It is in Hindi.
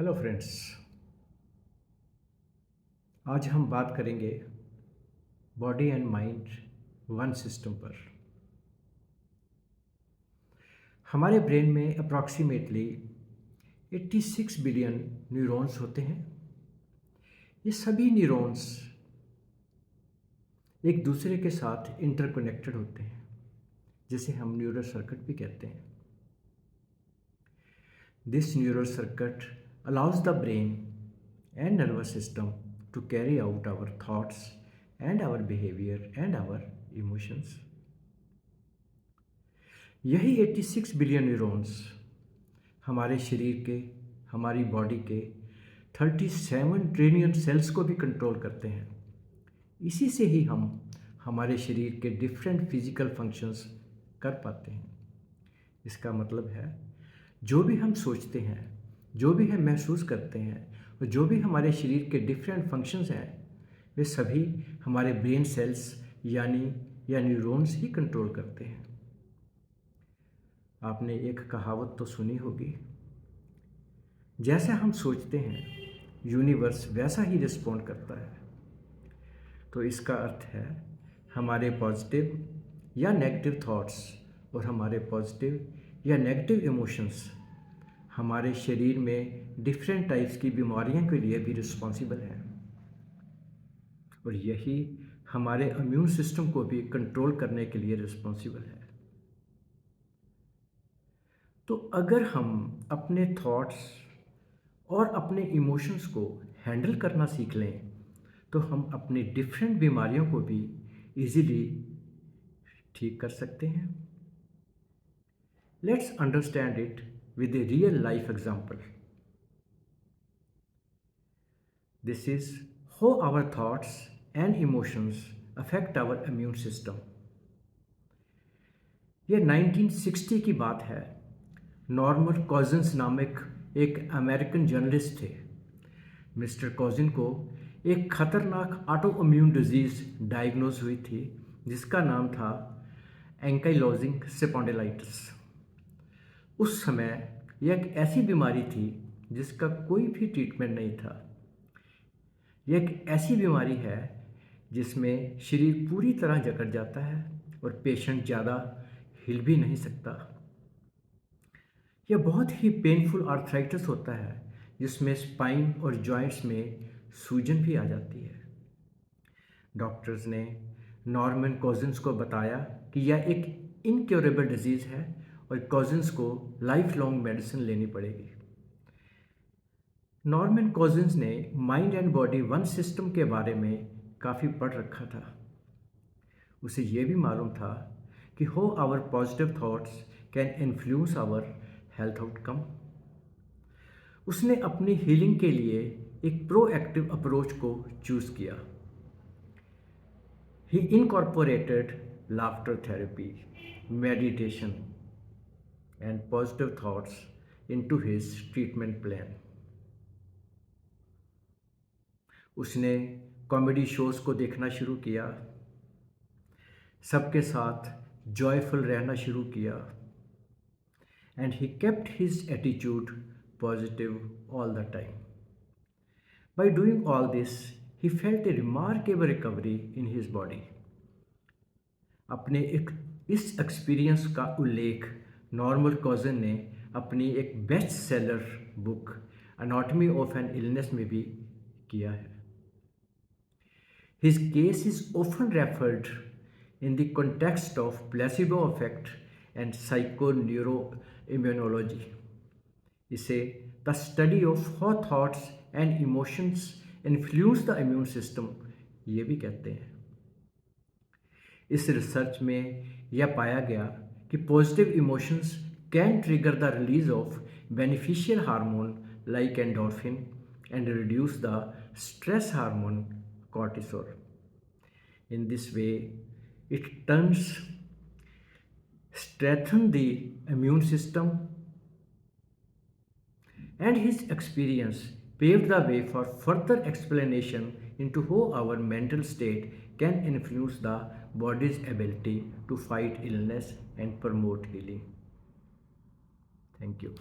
Hello friends. आज हम बात करेंगे body and mind one system पर। हमारे ब्रेन में अप्रॉक्सीमेटली 86 बिलियन न्यूरॉन्स होते हैं। ये सभी न्यूरॉन्स एक दूसरे के साथ इंटरकनेक्टेड होते हैं, जिसे हम न्यूरल सर्किट भी कहते हैं। This neural circuit allows the brain and nervous system to carry out our thoughts and our behavior and our emotions. यही 86 बिलियन न्यूरॉन्स हमारे शरीर के, हमारी बॉडी के 37 ट्रिलियन सेल्स को भी कंट्रोल करते हैं। इसी से ही हम हमारे शरीर के डिफरेंट फिजिकल फंक्शंस कर पाते हैं। इसका मतलब है जो भी हम सोचते हैं, जो भी हम महसूस करते हैं और जो भी हमारे शरीर के डिफरेंट फंक्शंस हैं, वे सभी हमारे ब्रेन सेल्स या न्यूरॉन्स ही कंट्रोल करते हैं। आपने एक कहावत तो सुनी होगी, जैसा हम सोचते हैं यूनिवर्स वैसा ही रिस्पॉन्ड करता है। तो इसका अर्थ है हमारे पॉजिटिव या नेगेटिव थॉट्स और हमारे पॉजिटिव या नेगेटिव इमोशंस हमारे शरीर में डिफरेंट टाइप्स की बीमारियों के लिए भी रिस्पॉन्सिबल है, और यही हमारे इम्यून सिस्टम को भी कंट्रोल करने के लिए रिस्पॉन्सिबल है। तो अगर हम अपने थॉट्स और अपने इमोशंस को हैंडल करना सीख लें तो हम अपनी डिफरेंट बीमारियों को भी इजीली ठीक कर सकते हैं। Let's understand it with a real life example. This is how our thoughts and emotions affect our immune system. ये 1960 की बात है। नॉर्मन कॉजिन्स नामक एक अमेरिकन जर्नलिस्ट थे। मिस्टर कॉजिन को एक खतरनाक ऑटो इम्यून डिजीज़ डायग्नोज हुई थी, जिसका नाम था एंकाइलोजिंग स्पॉन्डिलाइटिस। उस समय यह एक ऐसी बीमारी थी जिसका कोई भी ट्रीटमेंट नहीं था। यह एक ऐसी बीमारी है जिसमें शरीर पूरी तरह जकड़ जाता है और पेशेंट ज़्यादा हिल भी नहीं सकता। यह बहुत ही पेनफुल आर्थराइटिस होता है, जिसमें स्पाइन और जॉइंट्स में सूजन भी आ जाती है। डॉक्टर्स ने नॉर्मन कॉजिन्स को बताया कि यह एक इनक्योरेबल डिजीज़ है और कॉजिन्स को लाइफ लॉन्ग मेडिसिन लेनी पड़ेगी। नॉर्मन कॉजिन्स ने mind and body one system के बारे में काफ़ी पढ़ रखा था। उसे ये भी मालूम था कि how our positive thoughts can influence our health outcome. उसने अपनी हीलिंग के लिए एक प्रोएक्टिव अप्रोच को चूज़ किया। He incorporated laughter therapy, meditation and positive thoughts into his treatment plan. उसने कॉमेडी शोज को देखना शुरू किया, सबके साथ जॉयफुल रहना शुरू किया, and he kept his attitude positive all the time. By doing all this, he felt a remarkable recovery in his body. अपने इस एक्सपीरियंस का उल्लेख नॉर्मन कॉजिन ने अपनी एक best seller book anatomy of an illness में भी किया है। His case is often referred in the context of placebo effect and psychoneuroimmunology. इसे the study of how thoughts and emotions influence the immune system ये भी कहते हैं। इस रिसर्च में यह पाया गया कि positive emotions can trigger the release of beneficial hormone like endorphin and reduce the stress hormone cortisol. In this way it turns strengthen the immune system, and his experience paved the way for further explanation into how our mental state can influence the body's ability to fight illness and promote healing. Thank you.